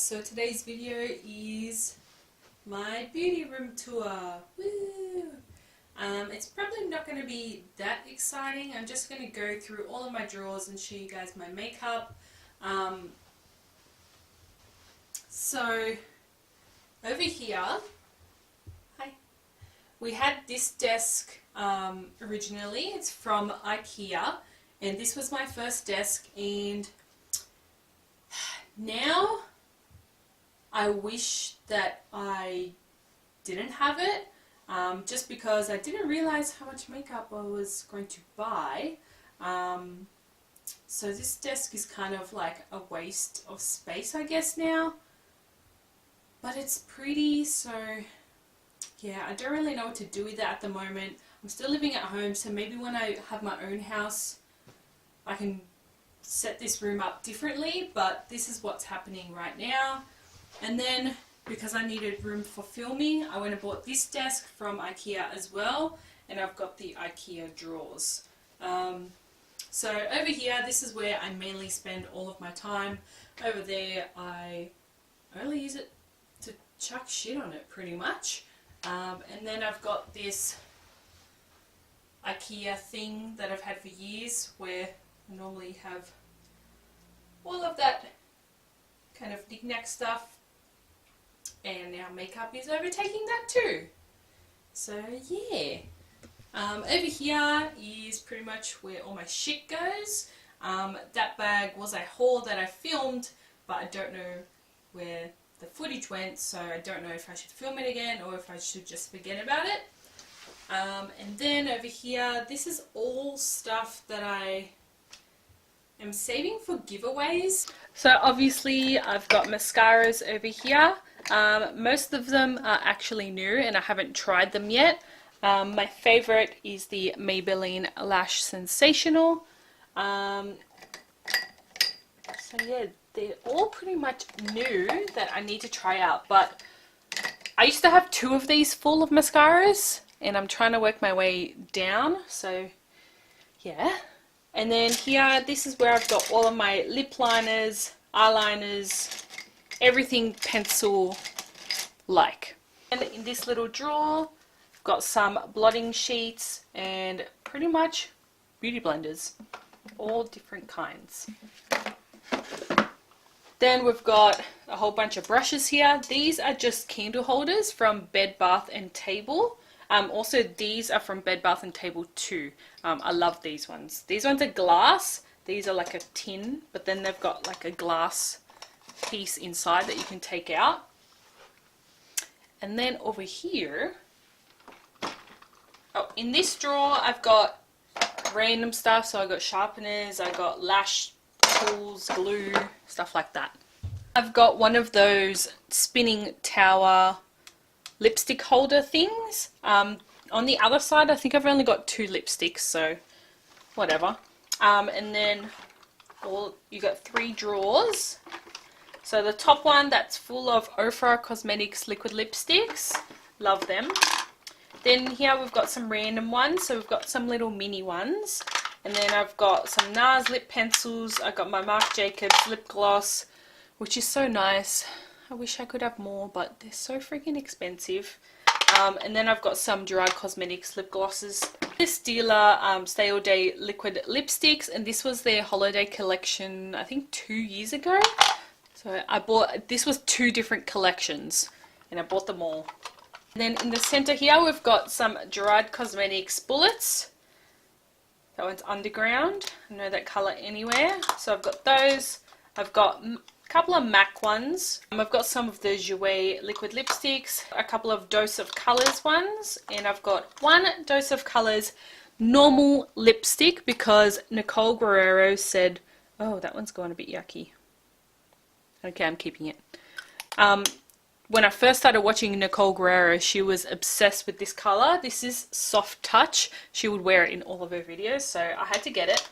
so today's video is my beauty room tour. Woo! It's probably not going to be that exciting. I'm just going to go through all of my drawers and show you guys my makeup. So over here, hi, we had this desk originally. It's from IKEA, and this was my first desk, and now I wish that I didn't have it, just because I didn't realize how much makeup I was going to buy. So this desk is kind of like a waste of space, I guess, now. But it's pretty, so yeah, I don't really know what to do with that at the moment. I'm still living at home, so maybe when I have my own house I can set this room up differently, but this is what's happening right now. And then because I needed room for filming, I went and bought this desk from IKEA as well, and I've got the IKEA drawers. So over here, this is where I mainly spend all of my time. Over there I only use it to chuck shit on it pretty much. And then I've got this IKEA thing that I've had for years, where I normally have all of that kind of knick-knack stuff, and now makeup is overtaking that too. So yeah, over here is pretty much where all my shit goes. That bag was a haul that I filmed, but I don't know where the footage went, so I don't know if I should film it again or if I should just forget about it. And then over here, this is all stuff that I am saving for giveaways. So obviously I've got mascaras over here. Most of them are actually new and I haven't tried them yet. My favorite is the Maybelline Lash Sensational. So yeah, they're all pretty much new that I need to try out, but I used to have two of these full of mascaras and I'm trying to work my way down, so yeah. And then here, this is where I've got all of my lip liners, eyeliners, everything pencil like. And in this little drawer, I've got some blotting sheets and pretty much beauty blenders, all different kinds. Then we've got a whole bunch of brushes here. These are just candle holders from Bed Bath & Table. Also, these are from Bed Bath & Table too. I love these ones. These ones are glass. These are like a tin, but then they've got like a glass piece inside that you can take out. And then over here, oh, in this drawer I've got random stuff. So I got sharpeners, I got lash tools, glue, stuff like that. I've got one of those spinning tower lipstick holder things. On the other side I think I've only got two lipsticks, so whatever. And then you got three drawers. So the top one, that's full of Ofra Cosmetics liquid lipsticks, love them. Then here we've got some random ones, so we've got some little mini ones, and then I've got some NARS lip pencils. I got my Marc Jacobs lip gloss, which is so nice. I wish I could have more, but they're so freaking expensive. And then I've got some Gerard Cosmetics lip glosses. This Stila Stay All Day liquid lipsticks, and this was their holiday collection, I think 2 years ago. So I bought, this was two different collections, and I bought them all. And then in the center here, we've got some Gerard Cosmetics bullets. That one's underground. I know that color anywhere. So I've got those. I've got couple of MAC ones. I've got some of the Jouer liquid lipsticks, a couple of Dose of Colors ones, and I've got one Dose of Colors normal lipstick because Nicole Guerrero said, oh, that one's going a bit yucky. Okay, I'm keeping it. When I first started watching Nicole Guerrero, she was obsessed with this color. This is Soft Touch. She would wear it in all of her videos, so I had to get it.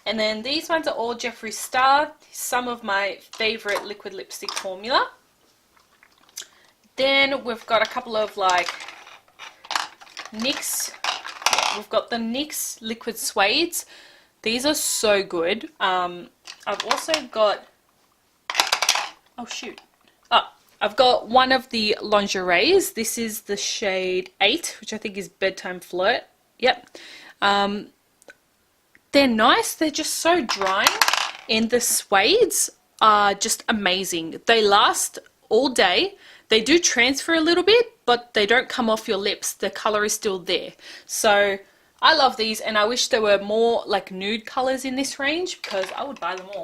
And then these ones are all Jeffree Star, some of my favorite liquid lipstick formula. Then we've got a couple of like NYX. We've got the NYX liquid suedes. These are so good. I've also got Oh shoot. Oh, I've got one of the lingeries. This is the shade 8, which I think is Bedtime Flirt. Yep. They're nice. They're just so drying. And the suedes are just amazing. They last all day. They do transfer a little bit, but they don't come off your lips. The color is still there. So I love these, and I wish there were more like nude colors in this range because I would buy them all.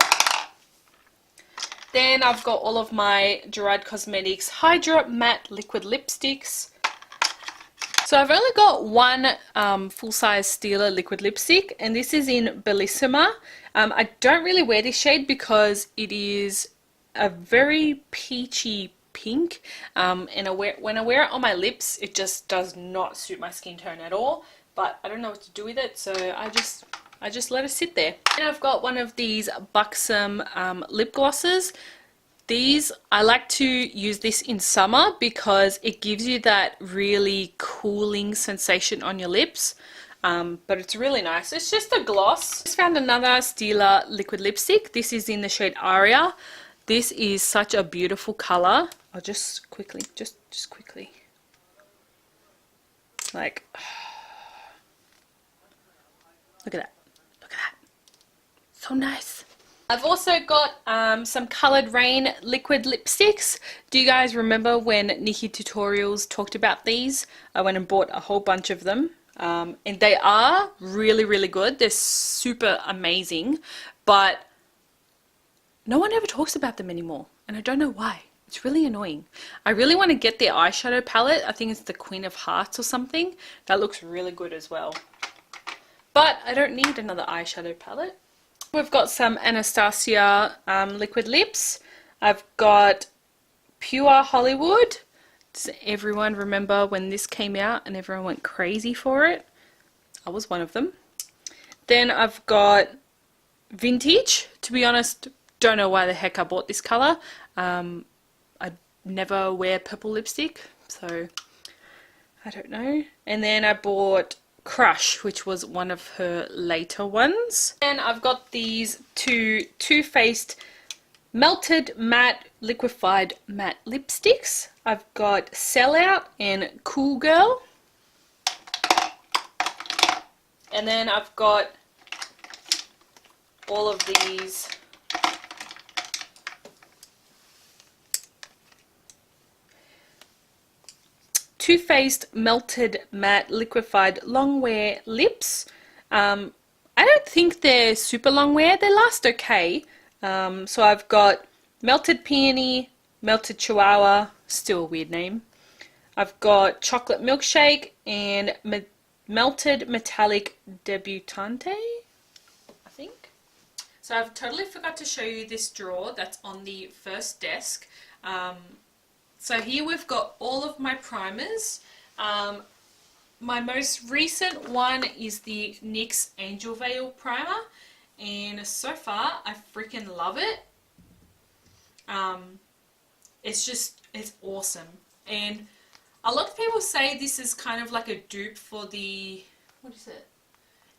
Then I've got all of my Gerard Cosmetics Hydra Matte Liquid Lipsticks. So I've only got one full-size Stila liquid lipstick, and this is in Bellissima. I don't really wear this shade because it is a very peachy pink, and when I wear it on my lips, it just does not suit my skin tone at all. But I don't know what to do with it, so I just let it sit there. And I've got one of these Buxom lip glosses. These, I like to use this in summer because it gives you that really cooling sensation on your lips. But it's really nice. It's just a gloss. I just found another Stila liquid lipstick. This is in the shade Aria. This is such a beautiful color. I'll just quickly, just quickly. Like, look at that. Look at that. So nice. I've also got some Coloured Rain liquid lipsticks. Do you guys remember when Nikki Tutorials talked about these? I went and bought a whole bunch of them. And they are really, really good. They're super amazing. But no one ever talks about them anymore. And I don't know why. It's really annoying. I really want to get their eyeshadow palette. I think it's the Queen of Hearts or something. That looks really good as well. But I don't need another eyeshadow palette. We've got some Anastasia liquid lips. I've got Pure Hollywood. Does everyone remember when this came out and everyone went crazy for it? I was one of them. Then I've got Vintage. To be honest, don't know why the heck I bought this colour. I never wear purple lipstick, so I don't know. And then I bought Crush, which was one of her later ones. And I've got these two Too Faced Melted Matte Liquefied Matte Lipsticks. I've got Sellout and Cool Girl. And then I've got all of these Too Faced Melted Matte Liquefied Long Wear Lips. I don't think they're super long wear. They last okay. So I've got Melted Peony, Melted Chihuahua, still a weird name. I've got Chocolate Milkshake and Melted Metallic Debutante, I think. So I've totally forgot to show you this drawer that's on the first desk. So here we've got all of my primers. My most recent one is the NYX Angel Veil Primer, and so far I freaking love it. It's awesome. And a lot of people say this is kind of like a dupe for the, what is it?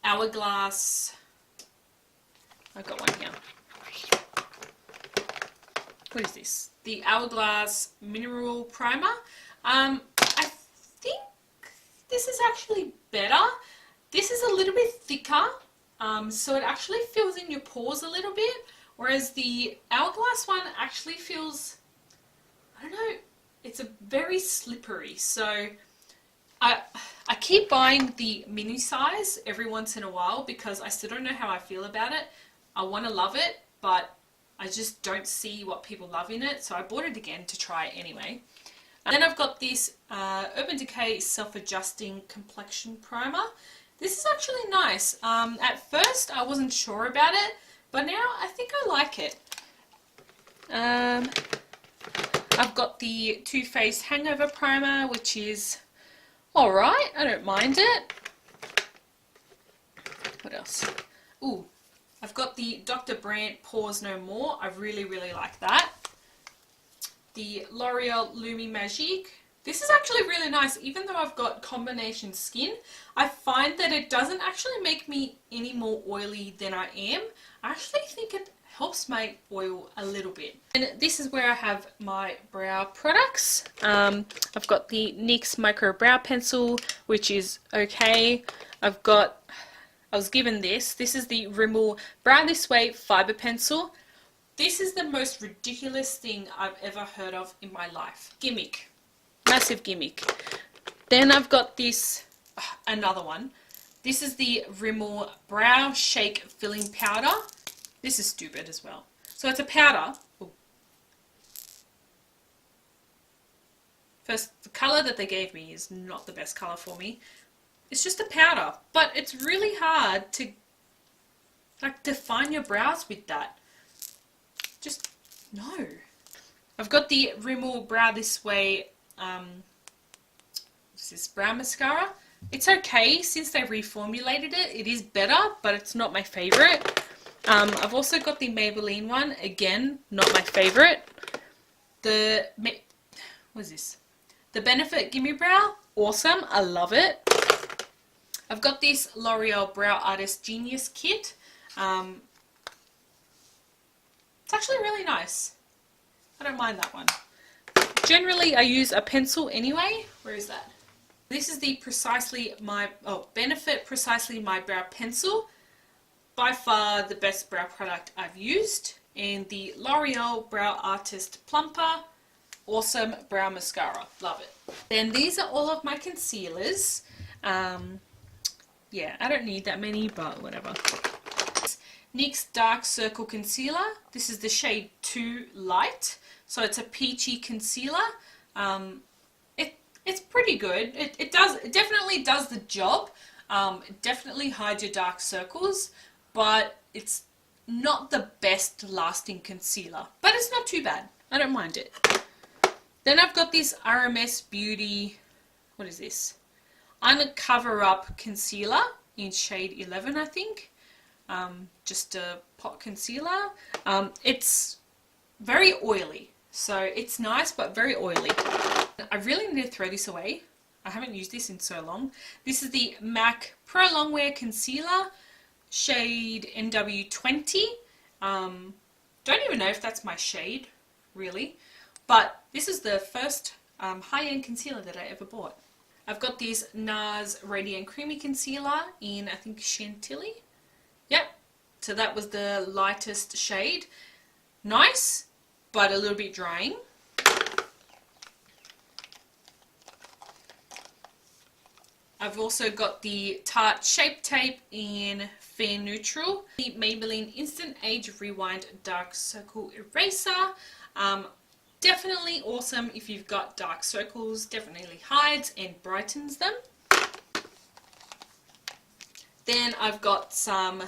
Hourglass. I've got one here. What is this? The Hourglass Mineral Primer. I think this is actually better. This is a little bit thicker, so it actually fills in your pores a little bit, whereas the Hourglass one actually feels, I don't know, it's a very slippery. So I keep buying the mini size every once in a while because I still don't know how I feel about it. I want to love it, but I just don't see what people love in it, so I bought it again to try it anyway. And then I've got this Urban Decay Self-Adjusting Complexion Primer. This is actually nice. At first I wasn't sure about it, but now I think I like it. I've got the Too Faced Hangover Primer, which is alright. I don't mind it. What else? Ooh. I've got the Dr. Brandt Pores No More. I really, really like that. The L'Oreal Lumi Magique. This is actually really nice. Even though I've got combination skin, I find that it doesn't actually make me any more oily than I am. I actually think it helps my oil a little bit. And this is where I have my brow products. I've got the NYX Micro Brow Pencil, which is okay. I was given this. This is the Rimmel Brow This Way Fiber Pencil. This is the most ridiculous thing I've ever heard of in my life. Gimmick. Massive gimmick. Then I've got this, another one. This is the Rimmel Brow Shake Filling Powder. This is stupid as well. So it's a powder. Ooh. First, the colour that they gave me is not the best colour for me. It's just a powder, but it's really hard to like define your brows with that. Just no. I've got the Rimmel Brow This Way this is brow mascara. It's okay since they reformulated it. It is better, but it's not my favourite. I've also got the Maybelline one. Again, not my favourite. What is this? The Benefit Gimme Brow. Awesome. I love it. I've got this L'Oreal Brow Artist Genius Kit. It's actually really nice. I don't mind that one. Generally, I use a pencil anyway. Where is that? This is the Benefit Precisely My Brow Pencil. By far the best brow product I've used. And the L'Oreal Brow Artist Plumper. Awesome brow mascara. Love it. Then these are all of my concealers. Yeah, I don't need that many, but whatever. NYX Dark Circle Concealer. This is the shade 2 Light. So it's a peachy concealer. It's pretty good. It definitely does the job. It definitely hides your dark circles, but it's not the best lasting concealer. But it's not too bad. I don't mind it. Then I've got this RMS Beauty, what is this? Uncover Up Concealer in shade 11, I think. Just a pot concealer. It's very oily. So it's nice, but very oily. I really need to throw this away. I haven't used this in so long. This is the MAC Pro Longwear Concealer, shade NW20. Don't even know if that's my shade, really. But this is the first high-end concealer that I ever bought. I've got this NARS Radiant Creamy Concealer in, I think, Chantilly. Yep. So that was the lightest shade. Nice, but a little bit drying. I've also got the Tarte Shape Tape in Fair Neutral. The Maybelline Instant Age Rewind Dark Circle Eraser. Definitely awesome if you've got dark circles. Definitely hides and brightens them. Then I've got some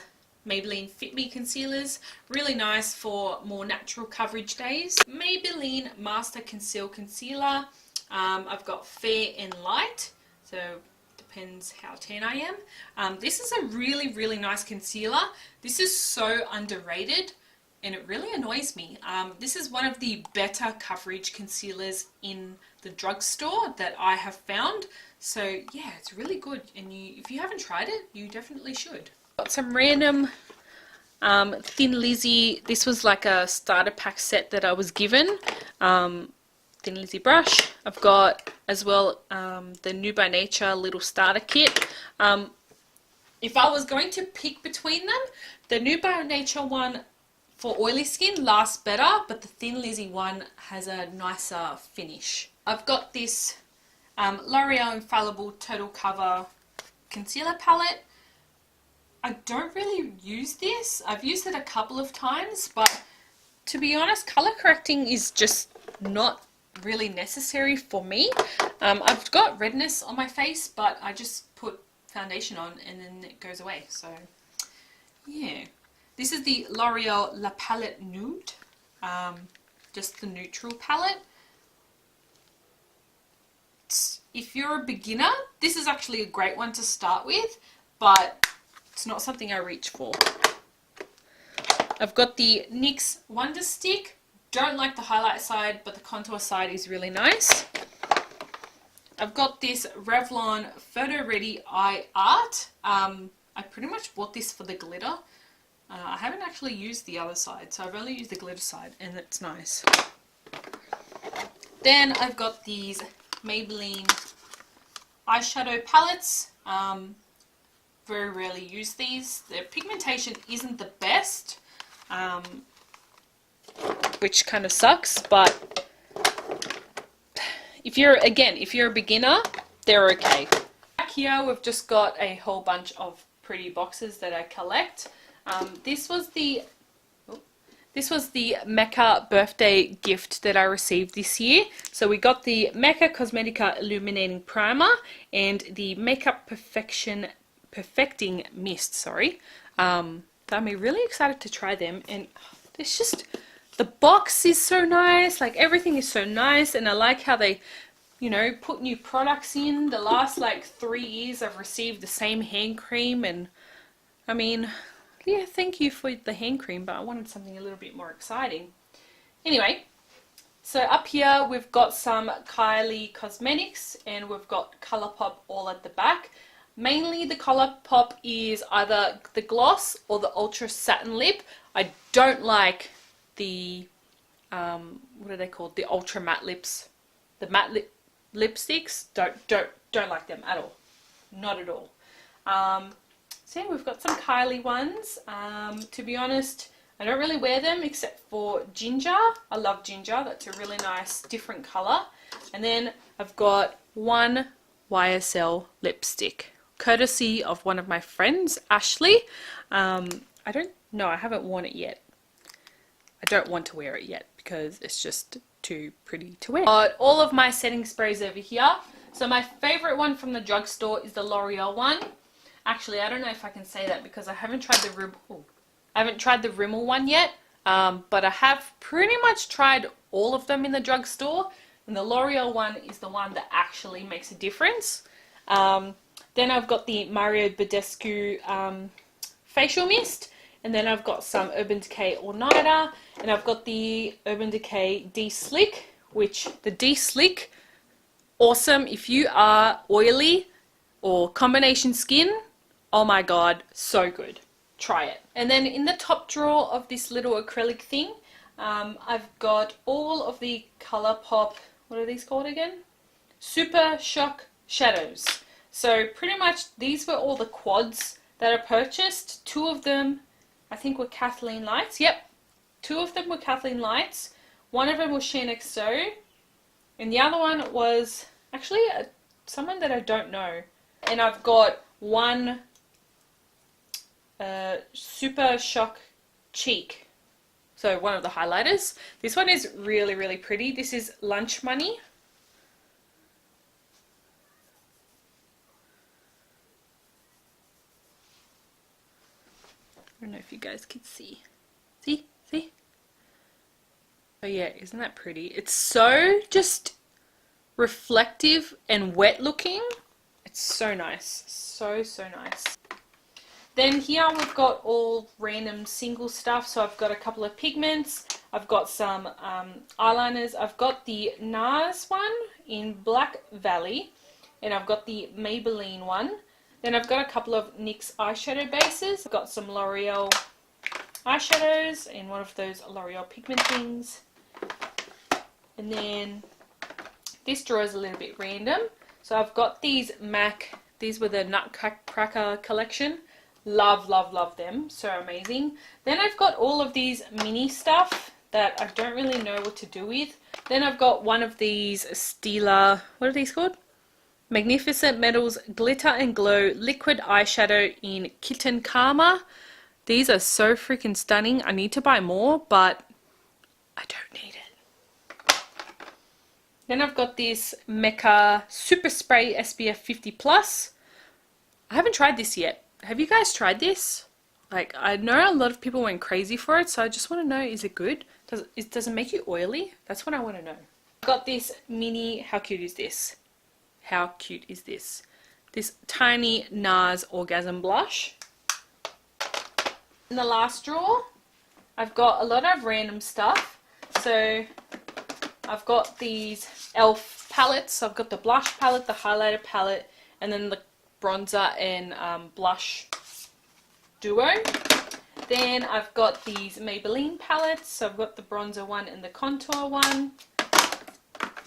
Maybelline Fit Me concealers, really nice for more natural coverage days. Maybelline Master Conceal Concealer. I've got Fair and Light, so depends how tan I am. This is a really, really nice concealer. This is so underrated and it really annoys me. This is one of the better coverage concealers in the drugstore that I have found. So yeah, it's really good, and if you haven't tried it, you definitely should. Got some random Thin Lizzy. This was like a starter pack set that I was given. Thin Lizzy brush. I've got as well the New by Nature little starter kit. If I was going to pick between them, the New by Nature one for oily skin lasts better, but the Thin Lizzy one has a nicer finish. I've got this L'Oreal Infallible Total Cover Concealer Palette. I don't really use this. I've used it a couple of times, but to be honest, color correcting is just not really necessary for me. I've got redness on my face, but I just put foundation on and then it goes away. So yeah, this is the L'Oreal La Palette Nude, just the neutral palette. If you're a beginner, this is actually a great one to start with, but it's not something I reach for. I've got the NYX Wonder Stick. Don't like the highlight side, but the contour side is really nice. I've got this Revlon Photo Ready Eye Art. I pretty much bought this for the glitter. I haven't actually used the other side, so I've only used the glitter side, and it's nice. Then I've got these Maybelline eyeshadow palettes. Very rarely use these. Their pigmentation isn't the best, which kind of sucks, but if you're a beginner, they're okay. Back here we've just got a whole bunch of pretty boxes that I collect. This was the Mecca birthday gift that I received this year. So we got the Mecca Cosmetica Illuminating Primer and the Makeup Perfecting Mist, sorry. Got me really excited to try them, and it's just, the box is so nice, like everything is so nice, and I like how they, you know, put new products in. The last like 3 years I've received the same hand cream, and I mean, yeah, thank you for the hand cream, but I wanted something a little bit more exciting. Anyway, so up here we've got some Kylie Cosmetics, and we've got Colourpop all at the back. Mainly the Colourpop is either the gloss or the Ultra Satin Lip. I don't like the, what are they called? The Ultra Matte Lips. The matte lipsticks. Don't like them at all. Not at all. So yeah, we've got some Kylie ones. To be honest, I don't really wear them except for Ginger. I love Ginger. That's a really nice different colour. And then I've got one YSL lipstick, courtesy of one of my friends, Ashley. I don't know, I haven't worn it yet. I don't want to wear it yet because it's just too pretty to wear. Got all of my setting sprays over here. So my favourite one from the drugstore is the L'Oreal one. Actually, I don't know if I can say that because I haven't tried the Rimmel one yet. But I have pretty much tried all of them in the drugstore, and the L'Oreal one is the one that actually makes a difference. Then I've got the Mario Badescu facial mist, and then I've got some Urban Decay All Nighter, and I've got the Urban Decay De-Slick, which the De-Slick, awesome if you are oily or combination skin. Oh my god, so good. Try it. And then in the top drawer of this little acrylic thing, I've got all of the Colourpop, what are these called again? Super Shock Shadows. So pretty much these were all the quads that I purchased. 2 of them I think were Kathleen Lights. Yep, 2 of them were Kathleen Lights. 1 of them was Sheen XO, and the other one was actually someone that I don't know. And I've got one Super Shock Cheek, so one of the highlighters. This one is really, really pretty. This is Lunch Money. I don't know if you guys can see. See? Oh yeah, isn't that pretty? It's so just reflective and wet looking. It's so nice. So nice. Then here we've got all random single stuff. So I've got a couple of pigments. I've got some eyeliners. I've got the NARS one in Black Valley. And I've got the Maybelline one. Then I've got a couple of NYX eyeshadow bases. I've got some L'Oreal eyeshadows and one of those L'Oreal pigment things. And then this drawer is a little bit random. So I've got these MAC, these were the Nutcracker collection. Love them, so amazing. Then I've got all of these mini stuff that I don't really know what to do with. Then I've got one of these Stila, what are these called? Magnificent Metals Glitter and Glow Liquid Eyeshadow in Kitten Karma. These are so freaking stunning. I need to buy more, but I don't need it. Then I've got this Mecca Super Spray SPF 50+. I haven't tried this yet. Have you guys tried this? Like, I know a lot of people went crazy for it, so I just want to know, is it good? Does it make you oily? That's what I want to know. I've got this mini, how cute is this? How cute is this? This tiny NARS Orgasm Blush. In the last drawer, I've got a lot of random stuff. So I've got these e.l.f. palettes. So I've got the blush palette, the highlighter palette, and then the bronzer and blush duo. Then I've got these Maybelline palettes. So I've got the bronzer one and the contour one.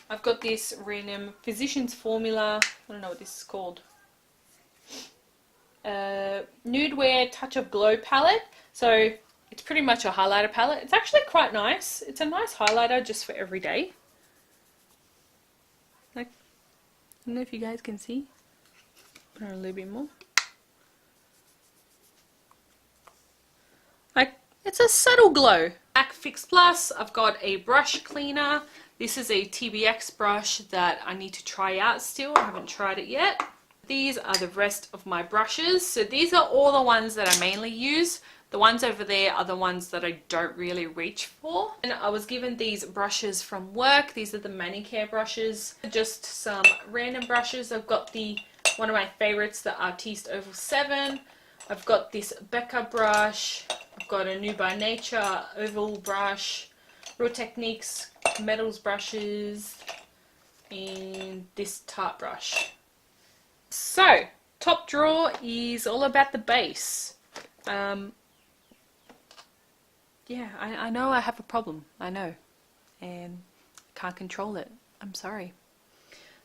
I've got this random Physicians Formula, I don't know what this is called, Nude Wear Touch of Glow palette. So it's pretty much a highlighter palette. It's actually quite nice. It's a nice highlighter just for every day. Like, I don't know if you guys can see. Put on a little bit more. Like, it's a subtle glow. Back Fix Plus, I've got a brush cleaner. This is a TBX brush that I need to try out still. I haven't tried it yet. These are the rest of my brushes. So these are all the ones that I mainly use. The ones over there are the ones that I don't really reach for. And I was given these brushes from work. These are the manicure brushes. Just some random brushes. I've got one of my favorites, the Artiste Oval 7. I've got this Becca brush. I've got a New by Nature oval brush. Real Techniques metals brushes. And this Tarte brush. So, top drawer is all about the base. Yeah, I know I have a problem. I know. And can't control it. I'm sorry.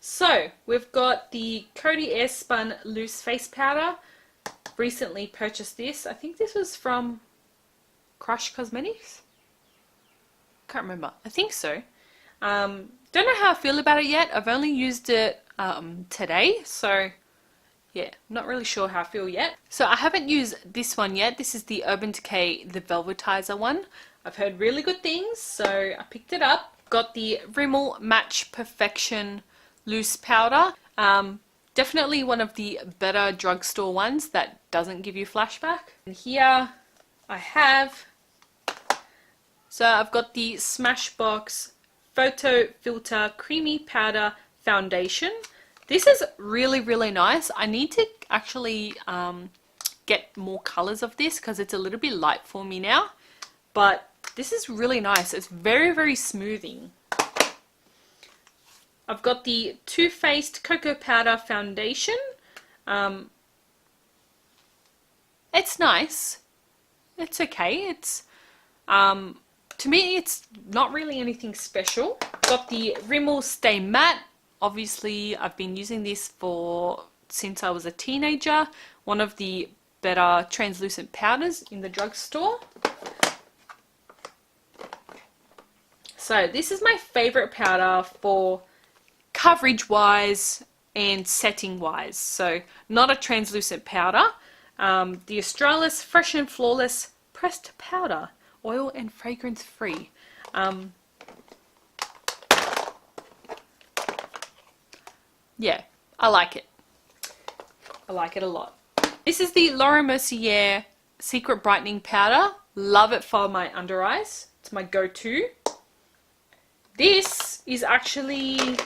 So, we've got the Coty Airspun Loose Face Powder. Recently purchased this. I think this was from Crush Cosmetics. Can't remember. I think so. Don't know how I feel about it yet. I've only used it today. So, yeah, not really sure how I feel yet. So I haven't used this one yet. This is the Urban Decay, the Velvetizer one. I've heard really good things, so I picked it up. Got the Rimmel Match Perfection Loose Powder. Definitely one of the better drugstore ones that doesn't give you flashback. And here I have, so I've got the Smashbox Photo Filter Creamy Powder Foundation. This is really, really nice. I need to actually get more colors of this because it's a little bit light for me now. But this is really nice. It's very, very smoothing. I've got the Too Faced Cocoa Powder Foundation. It's nice. It's okay. It's to me, it's not really anything special. Got the Rimmel Stay Matte. Obviously, I've been using this since I was a teenager. One of the better translucent powders in the drugstore. So this is my favorite powder for coverage wise and setting wise. So not a translucent powder. The Australis Fresh and Flawless Pressed Powder, oil and fragrance free. Yeah, I like it. I like it a lot. This is the Laura Mercier Secret Brightening Powder. Love it for my under eyes. It's my go-to. This is actually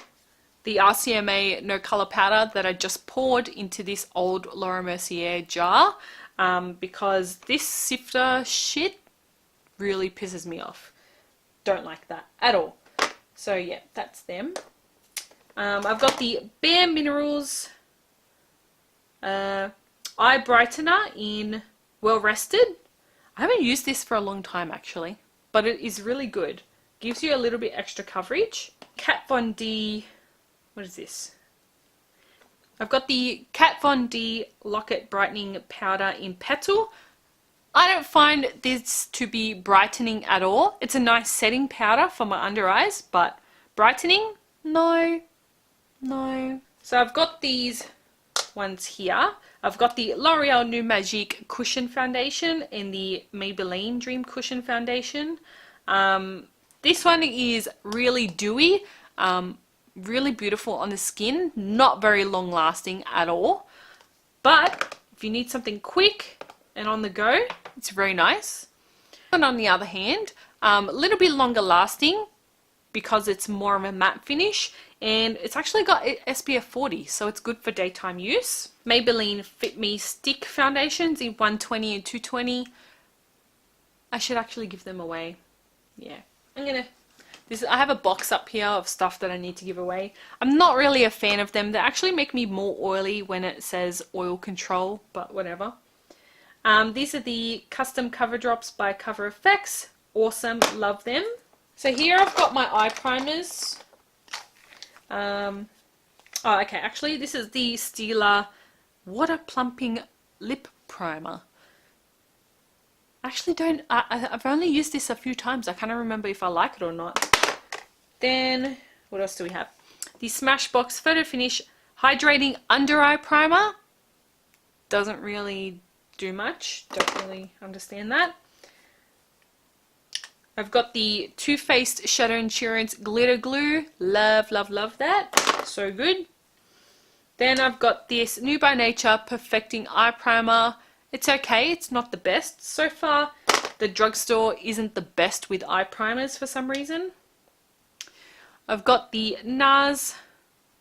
the RCMA No Color Powder that I just poured into this old Laura Mercier jar because this sifter shit really pisses me off. Don't like that at all. So yeah, that's them. I've got the Bare Minerals Eye Brightener in Well Rested. I haven't used this for a long time actually, but it is really good. Gives you a little bit extra coverage. Kat Von D, what is this? I've got the Kat Von D Locket Brightening Powder in Petal. I don't find this to be brightening at all. It's a nice setting powder for my under eyes, but brightening? No. No. So I've got these ones here. I've got the L'Oreal New Magique Cushion Foundation and the Maybelline Dream Cushion Foundation. This one is really dewy, really beautiful on the skin, not very long lasting at all. But if you need something quick and on the go, it's very nice. And on the other hand, a little bit longer lasting because it's more of a matte finish. And it's actually got SPF 40, so it's good for daytime use. Maybelline Fit Me Stick Foundations in 120 and 220. I should actually give them away. Yeah, I have a box up here of stuff that I need to give away. I'm not really a fan of them. They actually make me more oily when it says oil control, but whatever. These are the custom cover drops by Cover Effects. Awesome, love them. So here I've got my eye primers. Oh, okay, actually this is the Stila Water Plumping Lip Primer. Actually I've only used this a few times. I can't remember if I like it or not. Then, what else do we have? The Smashbox Photo Finish Hydrating Under Eye Primer. Doesn't really do much. Don't really understand that. I've got the Too Faced Shadow Insurance Glitter Glue. Love, love, love that. So good. Then I've got this New by Nature Perfecting Eye Primer. It's okay. It's not the best. So far, the drugstore isn't the best with eye primers for some reason. I've got the NARS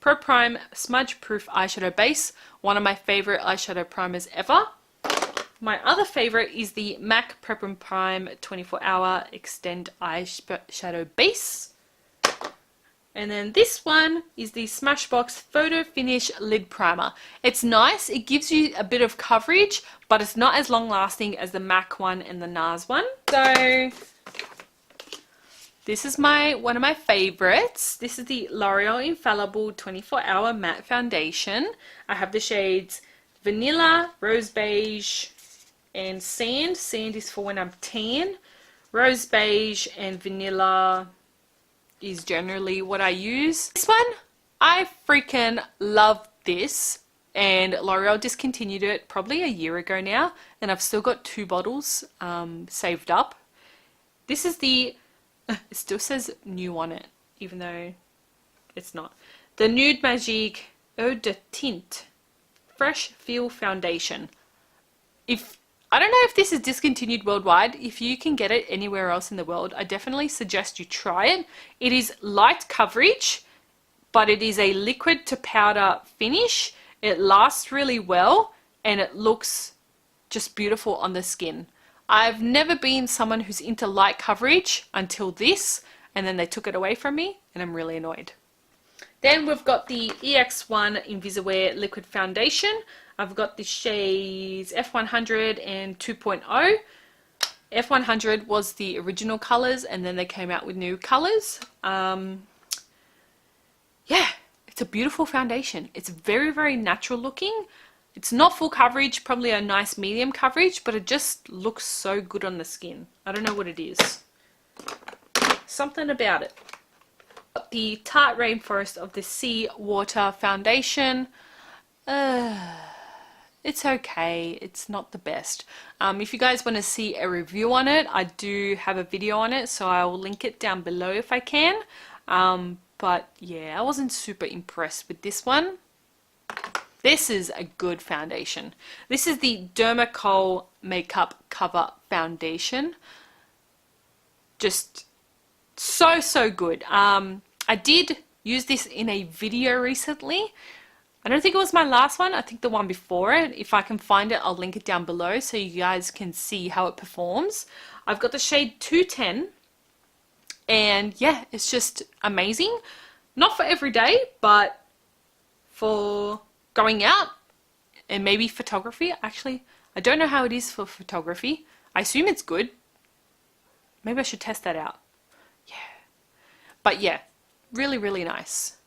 Pro Prime Smudge Proof Eyeshadow Base. One of my favorite eyeshadow primers ever. My other favorite is the MAC Prep and Prime 24-Hour Extend Eyeshadow Base. And then this one is the Smashbox Photo Finish Lid Primer. It's nice. It gives you a bit of coverage, but it's not as long lasting as the MAC one and the NARS one. So this is one of my favorites. This is the L'Oreal Infallible 24-Hour Matte Foundation. I have the shades Vanilla, Rose Beige, and Sand. Sand is for when I'm tan. Rose Beige and Vanilla is generally what I use. This one, I freaking love this. And L'Oreal discontinued it probably a year ago now. And I've still got 2 bottles saved up. This is the... It still says new on it, even though it's not. The Nude Magique Eau de Tint Fresh Feel Foundation. I don't know if this is discontinued worldwide. If you can get it anywhere else in the world, I definitely suggest you try it. It is light coverage, but it is a liquid to powder finish. It lasts really well and it looks just beautiful on the skin. I've never been someone who's into light coverage until this, and then they took it away from me and I'm really annoyed. Then we've got the EX1 Invisiwear Liquid Foundation. I've got the shades F100 and 2.0. F100 was the original colors and then they came out with new colors. Yeah, it's a beautiful foundation. It's very, very natural looking. It's not full coverage, probably a nice medium coverage, but it just looks so good on the skin. I don't know what it is. Something about it. The Tarte Rainforest of the Sea Water Foundation. It's okay. It's not the best. If you guys want to see a review on it, I do have a video on it, so I will link it down below if I can. But yeah, I wasn't super impressed with this one. This is a good foundation. This is the Dermacol Makeup Cover Foundation. Just so good. I did use this in a video recently. I don't think it was my last one. I think the one before it. If I can find it, I'll link it down below so you guys can see how it performs. I've got the shade 210. And yeah, it's just amazing. Not for every day, but for going out and maybe photography. Actually, I don't know how it is for photography. I assume it's good. Maybe I should test that out. Yeah. But yeah, really, really nice.